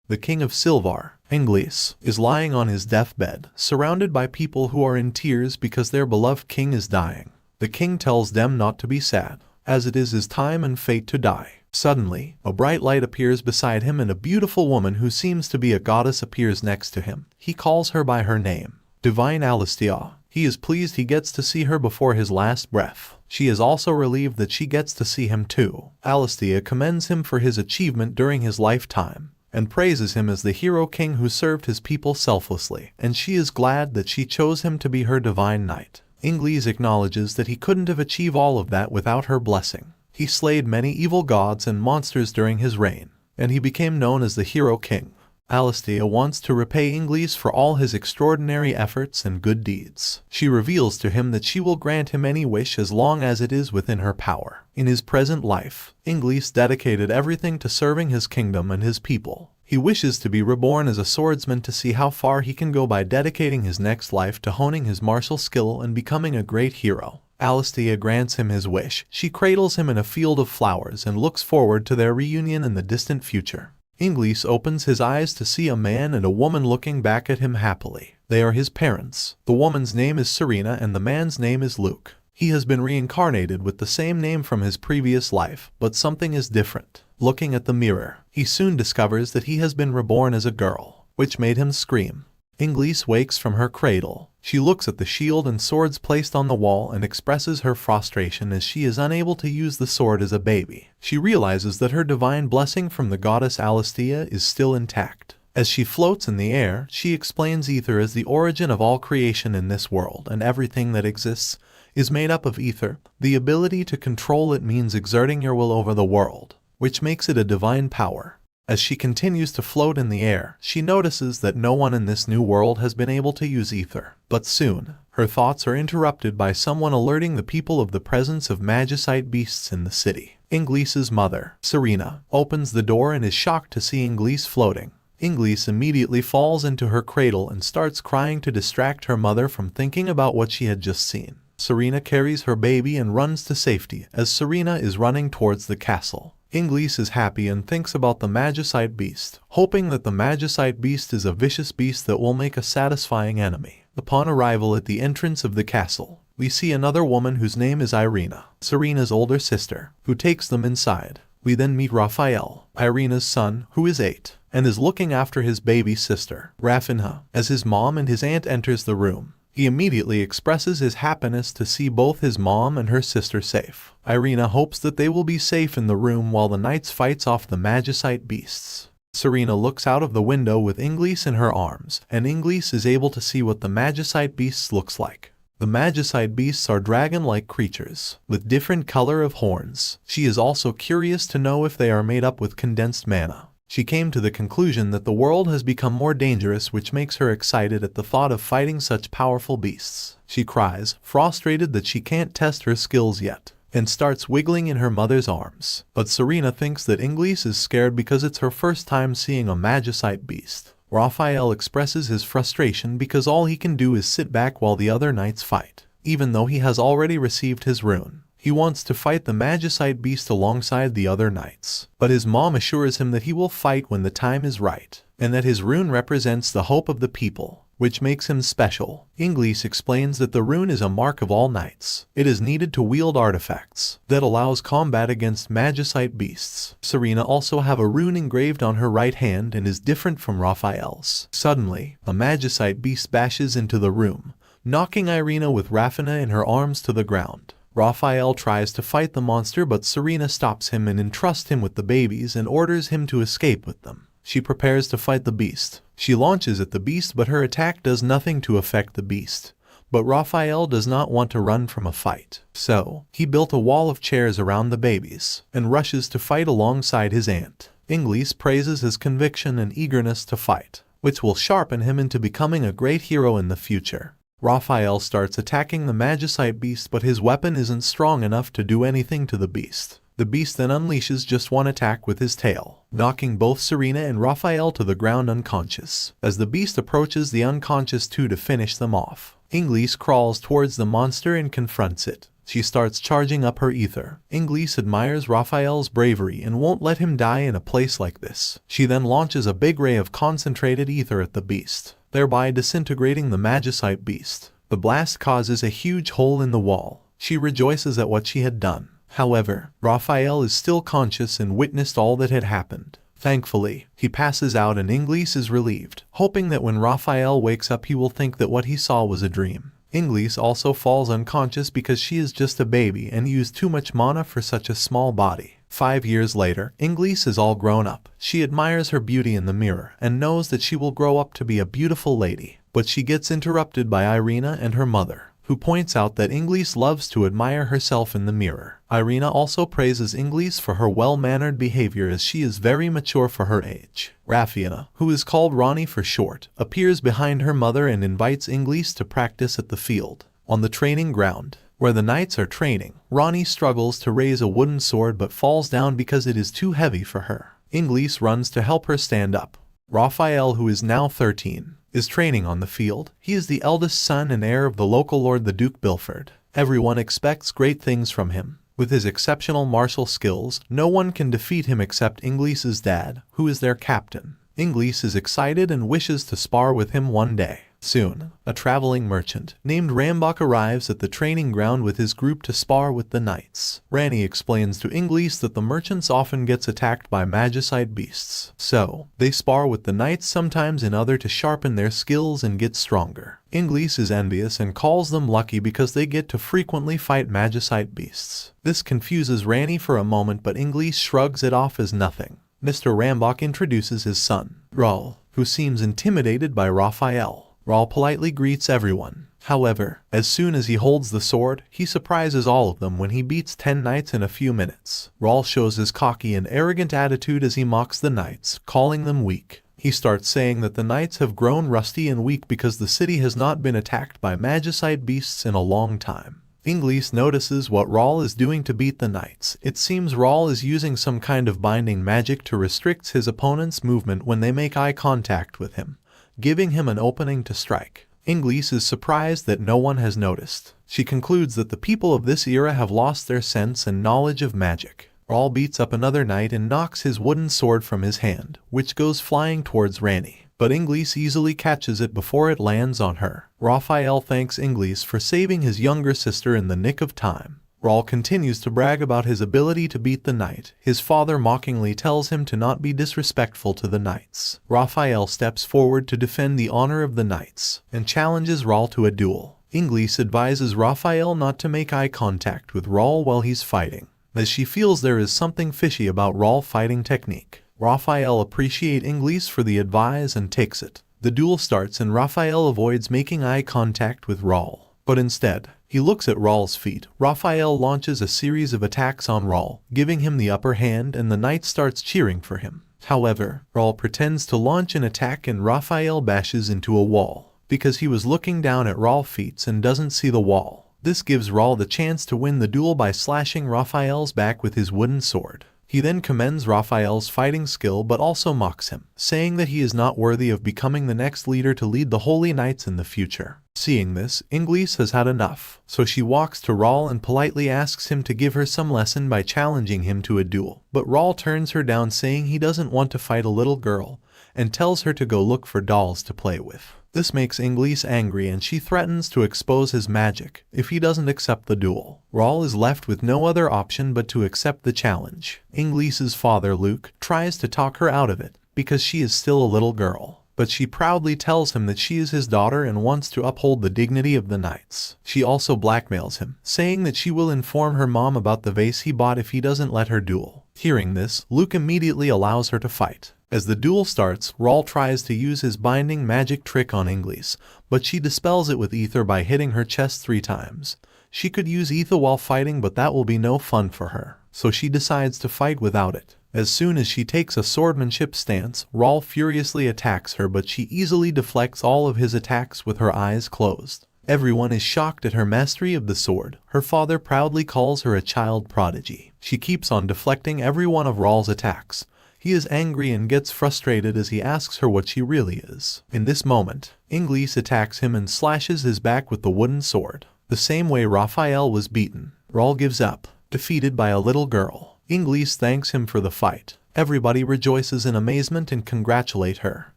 The king of Silvar, Inglis, is lying on his deathbed, surrounded by people who are in tears because their beloved king is dying. The king tells them not to be sad, as it is his time and fate to die. Suddenly, a bright light appears beside him and a beautiful woman who seems to be a goddess appears next to him. He calls her by her name, Divine Alastia. He is pleased he gets to see her before his last breath. She is also relieved that she gets to see him too. Alastia commends him for his achievement during his lifetime, and praises him as the hero king who served his people selflessly, and she is glad that she chose him to be her divine knight. Inglis acknowledges that he couldn't have achieved all of that without her blessing. He slayed many evil gods and monsters during his reign, and he became known as the hero king. Alastia wants to repay Inglis for all his extraordinary efforts and good deeds. She reveals to him that she will grant him any wish as long as it is within her power. In his present life, Inglis dedicated everything to serving his kingdom and his people. He wishes to be reborn as a swordsman to see how far he can go by dedicating his next life to honing his martial skill and becoming a great hero. Alastia grants him his wish. She cradles him in a field of flowers and looks forward to their reunion in the distant future. Inglis opens his eyes to see a man and a woman looking back at him happily. They are his parents. The woman's name is Serena and the man's name is Luke. He has been reincarnated with the same name from his previous life, but something is different. Looking at the mirror, he soon discovers that he has been reborn as a girl, which made him scream. Inglis wakes from her cradle. She looks at the shield and swords placed on the wall and expresses her frustration as she is unable to use the sword as a baby. She realizes that her divine blessing from the goddess Alastia is still intact. As she floats in the air, she explains ether as the origin of all creation in this world, and everything that exists is made up of ether. The ability to control it means exerting your will over the world, which makes it a divine power. As she continues to float in the air, she notices that no one in this new world has been able to use ether. But soon, her thoughts are interrupted by someone alerting the people of the presence of magicite beasts in the city. Inglis's mother, Serena, opens the door and is shocked to see Inglis floating. Inglis immediately falls into her cradle and starts crying to distract her mother from thinking about what she had just seen. Serena carries her baby and runs to safety as Serena is running towards the castle. Inglis is happy and thinks about the magicite beast, hoping that the magicite beast is a vicious beast that will make a satisfying enemy. Upon arrival at the entrance of the castle, we see another woman whose name is Irina, Serena's older sister, who takes them inside. We then meet Raphael, Irina's son, who is 8, and is looking after his baby sister, Rafinha. As his mom and his aunt enters the room, he immediately expresses his happiness to see both his mom and her sister safe. Irina hopes that they will be safe in the room while the knights fights off the magicite beasts. Serena looks out of the window with Inglis in her arms, and Inglis is able to see what the magicite beasts looks like. The magicite beasts are dragon-like creatures, with different color of horns. She is also curious to know if they are made up with condensed mana. She came to the conclusion that the world has become more dangerous, which makes her excited at the thought of fighting such powerful beasts. She cries, frustrated that she can't test her skills yet, and starts wiggling in her mother's arms. But Serena thinks that Inglis is scared because it's her first time seeing a magicite beast. Raphael expresses his frustration because all he can do is sit back while the other knights fight. Even though he has already received his rune, he wants to fight the magicite beast alongside the other knights. But his mom assures him that he will fight when the time is right, and that his rune represents the hope of the people, which makes him special. Inglis explains that the rune is a mark of all knights. It is needed to wield artifacts that allows combat against magicite beasts. Serena also have a rune engraved on her right hand and is different from Raphael's. Suddenly, a magicite beast bashes into the room, knocking Irina with Rafinha in her arms to the ground. Raphael tries to fight the monster, but Serena stops him and entrusts him with the babies and orders him to escape with them. She prepares to fight the beast. She launches at the beast, but her attack does nothing to affect the beast. But Raphael does not want to run from a fight, so he built a wall of chairs around the babies and rushes to fight alongside his aunt. Inglis praises his conviction and eagerness to fight, which will sharpen him into becoming a great hero in the future. Raphael starts attacking the magicite beast, but his weapon isn't strong enough to do anything to the beast. The beast then unleashes just one attack with his tail, knocking both Serena and Raphael to the ground unconscious. As the beast approaches the unconscious two to finish them off, Inglis crawls towards the monster and confronts it. She starts charging up her ether. Inglise admires Raphael's bravery and won't let him die in a place like this. She then launches a big ray of concentrated ether at the beast, thereby disintegrating the magicite beast. The blast causes a huge hole in the wall. She rejoices at what she had done. However, Raphael is still conscious and witnessed all that had happened. Thankfully, he passes out and Inglise is relieved, hoping that when Raphael wakes up he will think that what he saw was a dream. Inglise also falls unconscious because she is just a baby and used too much mana for such a small body. 5 years later, Inglise is all grown up. She admires her beauty in the mirror and knows that she will grow up to be a beautiful lady. But she gets interrupted by Irina and her mother, who points out that Inglise loves to admire herself in the mirror. Irina also praises Inglise for her well-mannered behavior as she is very mature for her age. Raffiana, who is called Ronnie for short, appears behind her mother and invites Inglise to practice at the field. On the training ground, where the knights are training, Ronnie struggles to raise a wooden sword but falls down because it is too heavy for her. Inglise runs to help her stand up. Raphael, who is now 13, is training on the field. He is the eldest son and heir of the local lord, the Duke Bilford. Everyone expects great things from him. With his exceptional martial skills, no one can defeat him except Inglise's dad, who is their captain. Inglise is excited and wishes to spar with him one day. Soon, a traveling merchant named Rambach arrives at the training ground with his group to spar with the knights. Rani explains to Inglise that the merchants often gets attacked by magicite beasts, so they spar with the knights sometimes in order to sharpen their skills and get stronger. Inglise is envious and calls them lucky because they get to frequently fight magicite beasts. This confuses Rani for a moment, but Inglise shrugs it off as nothing. Mr. Rambach introduces his son, Raul, who seems intimidated by Raphael. Raul politely greets everyone. However, as soon as he holds the sword, he surprises all of them when he beats 10 knights in a few minutes. Raul shows his cocky and arrogant attitude as he mocks the knights, calling them weak. He starts saying that the knights have grown rusty and weak because the city has not been attacked by magicite beasts in a long time. Inglise notices what Raul is doing to beat the knights. It seems Raul is using some kind of binding magic to restrict his opponent's movement when they make eye contact with him, giving him an opening to strike. Inglise is surprised that no one has noticed. She concludes that the people of this era have lost their sense and knowledge of magic. Raul beats up another knight and knocks his wooden sword from his hand, which goes flying towards Rani. But Inglise easily catches it before it lands on her. Raphael thanks Inglise for saving his younger sister in the nick of time. Raul continues to brag about his ability to beat the knight. His father mockingly tells him to not be disrespectful to the knights. Raphael steps forward to defend the honor of the knights and challenges Raul to a duel. Inglise advises Raphael not to make eye contact with Raul while he's fighting, as she feels there is something fishy about Raul's fighting technique. Raphael appreciates Inglise for the advice and takes it. The duel starts and Raphael avoids making eye contact with Raul, but instead, he looks at Raul's feet. Raphael launches a series of attacks on Raul, giving him the upper hand, and the knight starts cheering for him. However, Raul pretends to launch an attack and Raphael bashes into a wall, because he was looking down at Raul's feet and doesn't see the wall. This gives Raul the chance to win the duel by slashing Raphael's back with his wooden sword. He then commends Raphael's fighting skill but also mocks him, saying that he is not worthy of becoming the next leader to lead the Holy Knights in the future. Seeing this, Inglise has had enough, so she walks to Raul and politely asks him to give her some lesson by challenging him to a duel. But Raul turns her down, saying he doesn't want to fight a little girl, and tells her to go look for dolls to play with. This makes Inglise angry and she threatens to expose his magic if he doesn't accept the duel. Raul is left with no other option but to accept the challenge. Inglise's father, Luke, tries to talk her out of it because she is still a little girl, but she proudly tells him that she is his daughter and wants to uphold the dignity of the knights. She also blackmails him, saying that she will inform her mom about the vase he bought if he doesn't let her duel. Hearing this, Luke immediately allows her to fight. As the duel starts, Raul tries to use his binding magic trick on Inglise, but she dispels it with ether by hitting her chest 3 times. She could use ether while fighting, but that will be no fun for her, so she decides to fight without it. As soon as she takes a swordsmanship stance, Raul furiously attacks her, but she easily deflects all of his attacks with her eyes closed. Everyone is shocked at her mastery of the sword. Her father proudly calls her a child prodigy. She keeps on deflecting every one of Raul's attacks. He is angry and gets frustrated as he asks her what she really is. In this moment, Inglise attacks him and slashes his back with the wooden sword, the same way Raphael was beaten. Raul gives up, defeated by a little girl. Inglise thanks him for the fight. Everybody rejoices in amazement and congratulate her.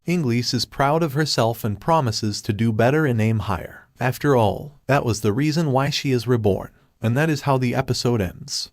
Inglise is proud of herself and promises to do better and aim higher. After all, that was the reason why she is reborn. And that is how the episode ends.